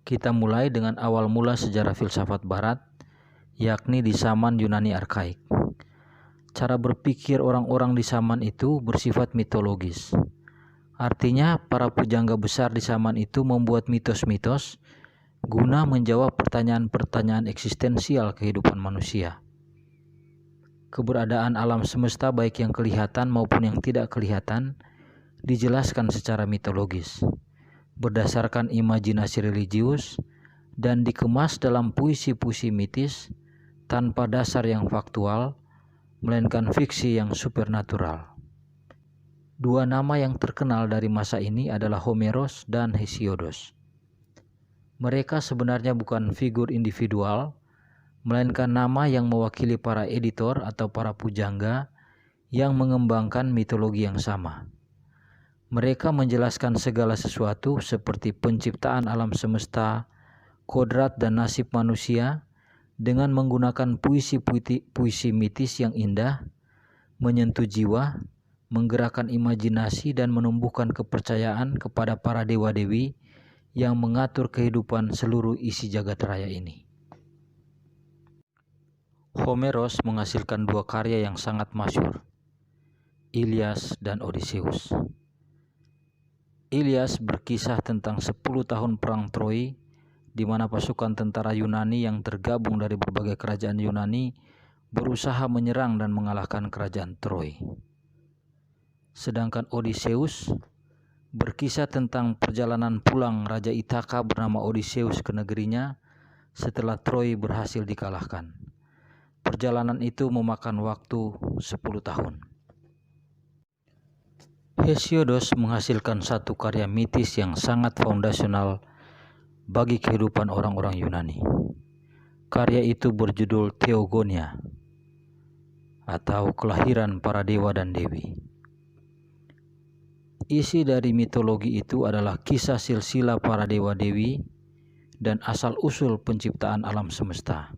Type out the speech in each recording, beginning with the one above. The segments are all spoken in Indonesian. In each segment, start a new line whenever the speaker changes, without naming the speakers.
Kita mulai dengan awal mula sejarah filsafat barat, yakni di zaman Yunani arkaik. Cara berpikir orang-orang di zaman itu bersifat mitologis. Artinya, para pujangga besar di zaman itu membuat mitos-mitos guna menjawab pertanyaan-pertanyaan eksistensial kehidupan manusia. Keberadaan alam semesta baik yang kelihatan maupun yang tidak kelihatan dijelaskan secara mitologis, berdasarkan imajinasi religius, dan dikemas dalam puisi-puisi mitis tanpa dasar yang faktual, melainkan fiksi yang supernatural. Dua nama yang terkenal dari masa ini adalah Homeros dan Hesiodos. Mereka sebenarnya bukan figur individual, melainkan nama yang mewakili para editor atau para pujangga yang mengembangkan mitologi yang sama. Mereka menjelaskan segala sesuatu seperti penciptaan alam semesta, kodrat dan nasib manusia dengan menggunakan puisi mitis yang indah, menyentuh jiwa, menggerakkan imajinasi dan menumbuhkan kepercayaan kepada para dewa-dewi yang mengatur kehidupan seluruh isi jagat raya ini. Homeros menghasilkan dua karya yang sangat masyhur, Ilias dan Odysseus. Ilias berkisah tentang 10 tahun perang Troy, di mana pasukan tentara Yunani yang tergabung dari berbagai kerajaan Yunani berusaha menyerang dan mengalahkan kerajaan Troy. Sedangkan Odysseus berkisah tentang perjalanan pulang Raja Ithaka bernama Odysseus ke negerinya setelah Troy berhasil dikalahkan. Perjalanan itu memakan waktu 10 tahun. Hesiodos menghasilkan satu karya mitis yang sangat foundasional bagi kehidupan orang-orang Yunani. Karya itu berjudul Theogonia atau kelahiran para dewa dan dewi. Isi dari mitologi itu adalah kisah silsilah para dewa-dewi dan asal-usul penciptaan alam semesta.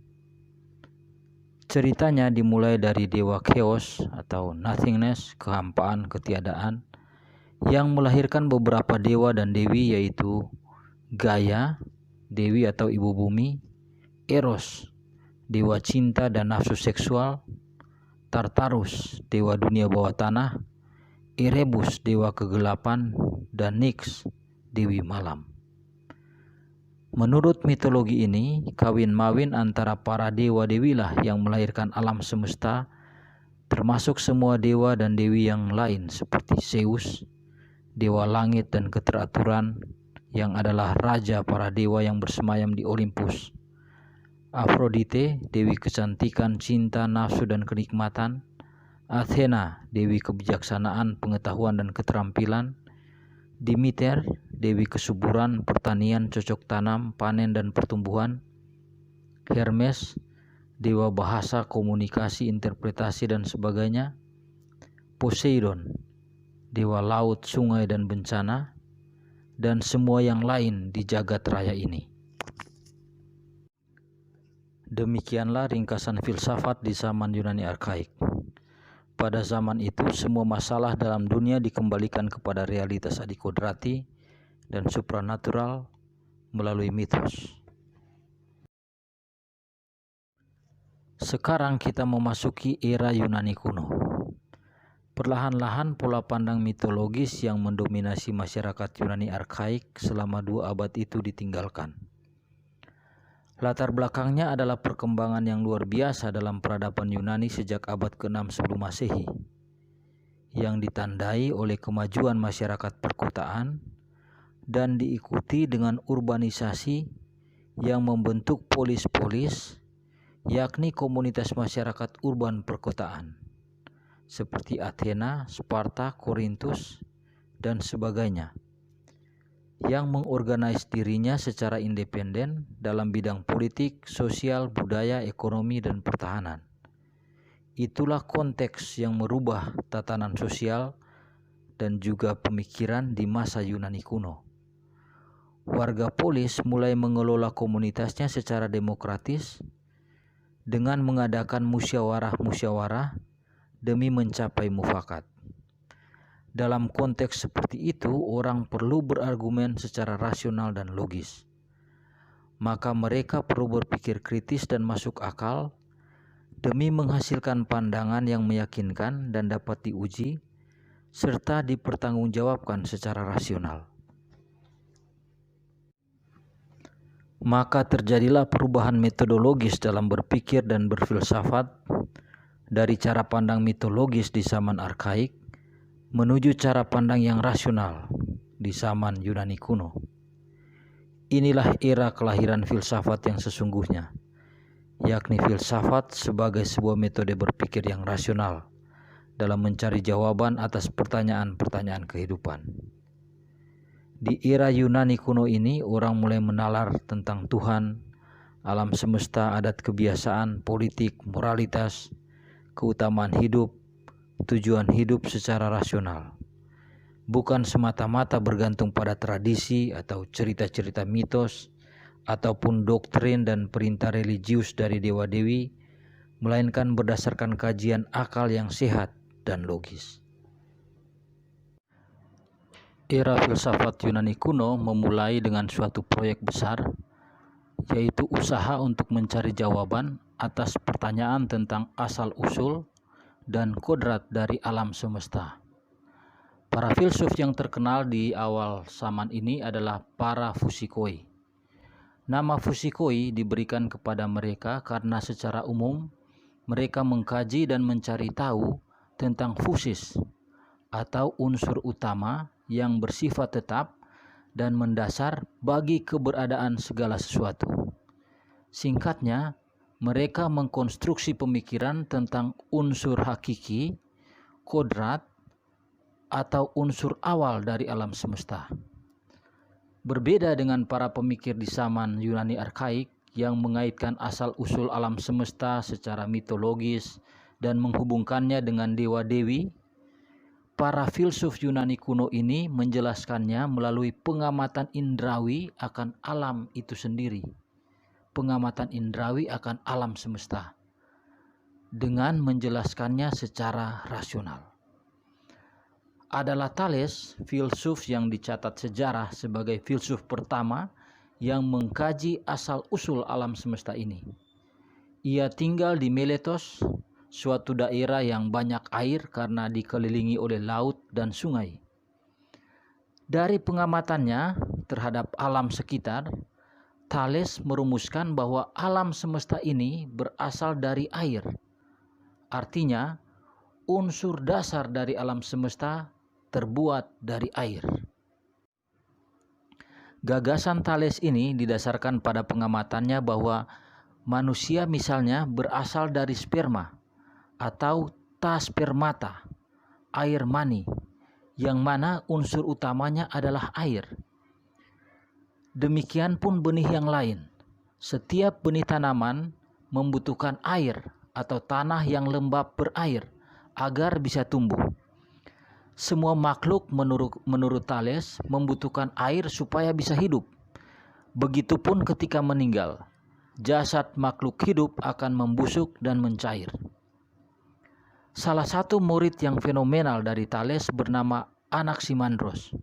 Ceritanya dimulai dari dewa chaos atau nothingness, kehampaan, ketiadaan, yang melahirkan beberapa dewa dan dewi, yaitu Gaia, dewi atau ibu bumi, Eros, dewa cinta dan nafsu seksual, Tartarus, dewa dunia bawah tanah, Erebus, dewa kegelapan, dan Nyx, dewi malam. Menurut mitologi ini, kawin-mawin antara para dewa-dewilah yang melahirkan alam semesta, termasuk semua dewa dan dewi yang lain seperti Zeus, dewa langit dan keteraturan, yang adalah raja para dewa yang bersemayam di Olympus, Aphrodite, dewi kecantikan, cinta, nafsu, dan kenikmatan, Athena, dewi kebijaksanaan, pengetahuan, dan keterampilan, Demeter, dewi kesuburan, pertanian, cocok tanam, panen, dan pertumbuhan, Hermes, dewa bahasa, komunikasi, interpretasi, dan sebagainya, Poseidon, dewa laut, sungai, dan bencana, dan semua yang lain di jagat raya ini. Demikianlah ringkasan filsafat di zaman Yunani arkaik. Pada zaman itu, semua masalah dalam dunia dikembalikan kepada realitas adikodrati dan supranatural melalui mitos. Sekarang kita memasuki era Yunani kuno. Perlahan-lahan pola pandang mitologis yang mendominasi masyarakat Yunani arkaik selama 2 abad itu ditinggalkan. Latar belakangnya adalah perkembangan yang luar biasa dalam peradaban Yunani sejak abad ke-6 sebelum Masehi, yang ditandai oleh kemajuan masyarakat perkotaan dan diikuti dengan urbanisasi yang membentuk polis-polis, yakni komunitas masyarakat urban perkotaan, seperti Athena, Sparta, Korintus, dan sebagainya, yang mengorganisasi dirinya secara independen dalam bidang politik, sosial, budaya, ekonomi, dan pertahanan. Itulah konteks yang merubah tatanan sosial dan juga pemikiran di masa Yunani kuno. Warga polis mulai mengelola komunitasnya secara demokratis dengan mengadakan musyawarah-musyawarah demi mencapai mufakat. Dalam konteks seperti itu, orang perlu berargumen secara rasional dan logis. maka mereka perlu berpikir kritis dan masuk akal demi menghasilkan pandangan yang meyakinkan dan dapat diuji serta dipertanggungjawabkan secara rasional. Maka terjadilah perubahan metodologis dalam berpikir dan berfilsafat dari cara pandang mitologis di zaman arkaik menuju cara pandang yang rasional di zaman Yunani kuno. Inilah era kelahiran filsafat yang sesungguhnya, yakni filsafat sebagai sebuah metode berpikir yang rasional dalam mencari jawaban atas pertanyaan-pertanyaan kehidupan. Di era Yunani kuno ini, orang mulai menalar tentang Tuhan, alam semesta, adat kebiasaan, politik, moralitas, keutamaan hidup, tujuan hidup secara rasional. Bukan semata-mata bergantung pada tradisi atau cerita-cerita mitos ataupun doktrin dan perintah religius dari dewa-dewi, melainkan berdasarkan kajian akal yang sehat dan logis. Era filsafat Yunani kuno memulai dengan suatu proyek besar, yaitu usaha untuk mencari jawaban atas pertanyaan tentang asal-usul dan kodrat dari alam semesta. Para filsuf yang terkenal di awal zaman ini adalah para fusikoi. Nama fusikoi diberikan kepada mereka karena secara umum mereka mengkaji dan mencari tahu tentang fusis atau unsur utama yang bersifat tetap dan mendasar bagi keberadaan segala sesuatu. Singkatnya, mereka mengkonstruksi pemikiran tentang unsur hakiki, kodrat, atau unsur awal dari alam semesta. Berbeda dengan para pemikir di zaman Yunani arkaik yang mengaitkan asal-usul alam semesta secara mitologis dan menghubungkannya dengan dewa-dewi, para filsuf Yunani kuno ini menjelaskannya melalui pengamatan indrawi akan alam itu sendiri, pengamatan indrawi akan alam semesta, dengan menjelaskannya secara rasional. Adalah Thales, filsuf yang dicatat sejarah sebagai filsuf pertama yang mengkaji asal-usul alam semesta ini. Ia tinggal di Miletos, suatu daerah yang banyak air karena dikelilingi oleh laut dan sungai. Dari pengamatannya terhadap alam sekitar, Thales merumuskan bahwa alam semesta ini berasal dari air. Artinya, unsur dasar dari alam semesta terbuat dari air. Gagasan Thales ini didasarkan pada pengamatannya bahwa manusia misalnya berasal dari sperma atau taspermata, air mani, yang mana unsur utamanya adalah air. Demikian pun benih yang lain. Setiap benih tanaman membutuhkan air atau tanah yang lembab berair agar bisa tumbuh. Semua makhluk menurut Thales membutuhkan air supaya bisa hidup. Begitupun ketika meninggal, jasad makhluk hidup akan membusuk dan mencair. Salah satu murid yang fenomenal dari Thales bernama Anaximandros.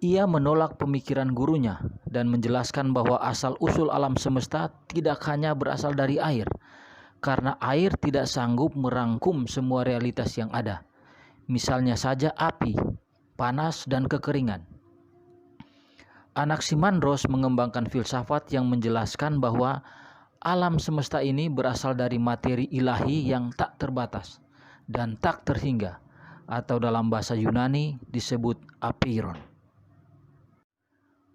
Ia menolak pemikiran gurunya dan menjelaskan bahwa asal-usul alam semesta tidak hanya berasal dari air, karena air tidak sanggup merangkum semua realitas yang ada. Misalnya saja api, panas, dan kekeringan. Anaximandros mengembangkan filsafat yang menjelaskan bahwa alam semesta ini berasal dari materi ilahi yang tak terbatas dan tak terhingga, atau dalam bahasa Yunani disebut apeiron.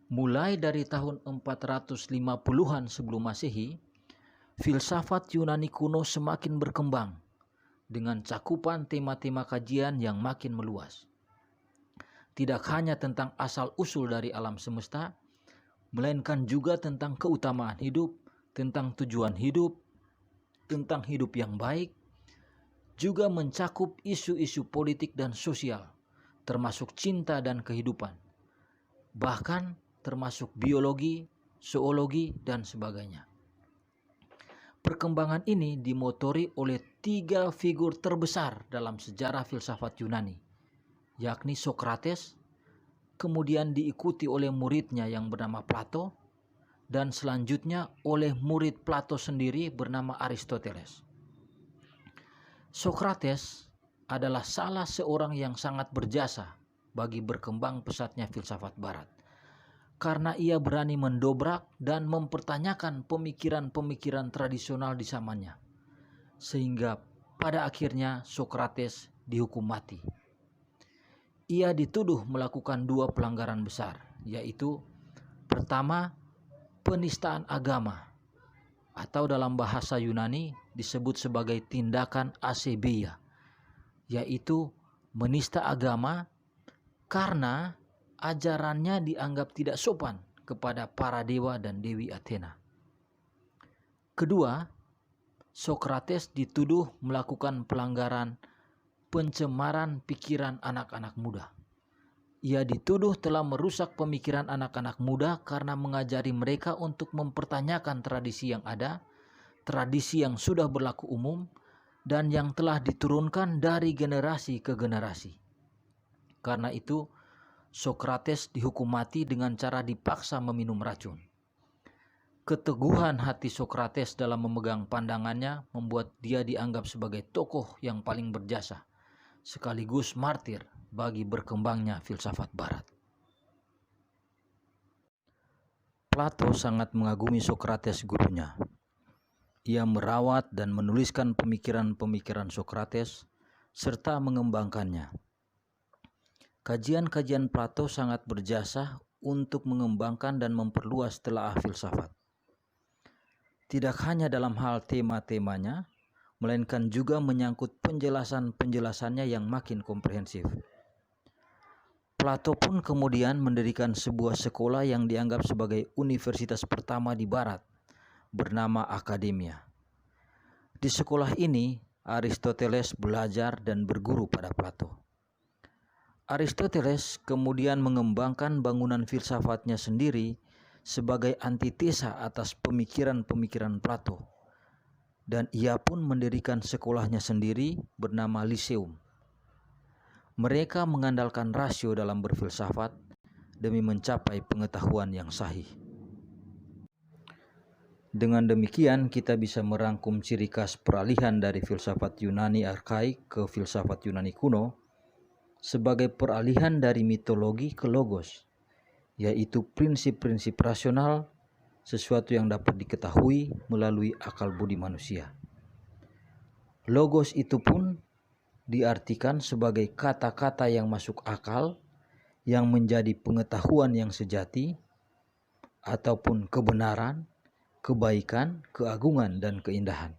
Mulai dari tahun 450-an sebelum Masehi, filsafat Yunani kuno semakin berkembang dengan cakupan tema-tema kajian yang makin meluas. Tidak hanya tentang asal-usul dari alam semesta, melainkan juga tentang keutamaan hidup, tentang tujuan hidup, tentang hidup yang baik, juga mencakup isu-isu politik dan sosial, termasuk cinta dan kehidupan, bahkan termasuk biologi, zoologi, dan sebagainya. Perkembangan ini dimotori oleh 3 figur terbesar dalam sejarah filsafat Yunani, yakni Sokrates, kemudian diikuti oleh muridnya yang bernama Plato, dan selanjutnya oleh murid Plato sendiri bernama Aristoteles. Sokrates adalah salah seorang yang sangat berjasa bagi berkembang pesatnya filsafat barat, karena ia berani mendobrak dan mempertanyakan pemikiran-pemikiran tradisional di zamannya, sehingga pada akhirnya Sokrates dihukum mati. Ia dituduh melakukan 2 pelanggaran besar, yaitu pertama, penistaan agama, atau dalam bahasa Yunani disebut sebagai tindakan asebeia, yaitu menista agama karena ajarannya dianggap tidak sopan kepada para dewa dan dewi Athena. Kedua, Sokrates dituduh melakukan pelanggaran pencemaran pikiran anak-anak muda. Ia dituduh telah merusak pemikiran anak-anak muda karena mengajari mereka untuk mempertanyakan tradisi yang ada, tradisi yang sudah berlaku umum, dan yang telah diturunkan dari generasi ke generasi. Karena itu, Sokrates dihukum mati dengan cara dipaksa meminum racun. Keteguhan hati Sokrates dalam memegang pandangannya membuat dia dianggap sebagai tokoh yang paling berjasa, sekaligus martir bagi berkembangnya filsafat barat. Plato sangat mengagumi Sokrates gurunya. Ia merawat dan menuliskan pemikiran-pemikiran Sokrates serta mengembangkannya. Kajian-kajian Plato sangat berjasa untuk mengembangkan dan memperluas telaah filsafat. Tidak hanya dalam hal tema-temanya, melainkan juga menyangkut penjelasan-penjelasannya yang makin komprehensif. Plato pun kemudian mendirikan sebuah sekolah yang dianggap sebagai universitas pertama di Barat, bernama Akademia. Di sekolah ini, Aristoteles belajar dan berguru pada Plato. Aristoteles kemudian mengembangkan bangunan filsafatnya sendiri sebagai antitesa atas pemikiran-pemikiran Plato, dan ia pun mendirikan sekolahnya sendiri bernama Lyceum. Mereka mengandalkan rasio dalam berfilsafat demi mencapai pengetahuan yang sahih. Dengan demikian kita bisa merangkum ciri khas peralihan dari filsafat Yunani arkaik ke filsafat Yunani kuno sebagai peralihan dari mitologi ke logos, yaitu prinsip-prinsip rasional, sesuatu yang dapat diketahui melalui akal budi manusia. Logos itu pun diartikan sebagai kata-kata yang masuk akal, yang menjadi pengetahuan yang sejati, ataupun kebenaran, kebaikan, keagungan, dan keindahan.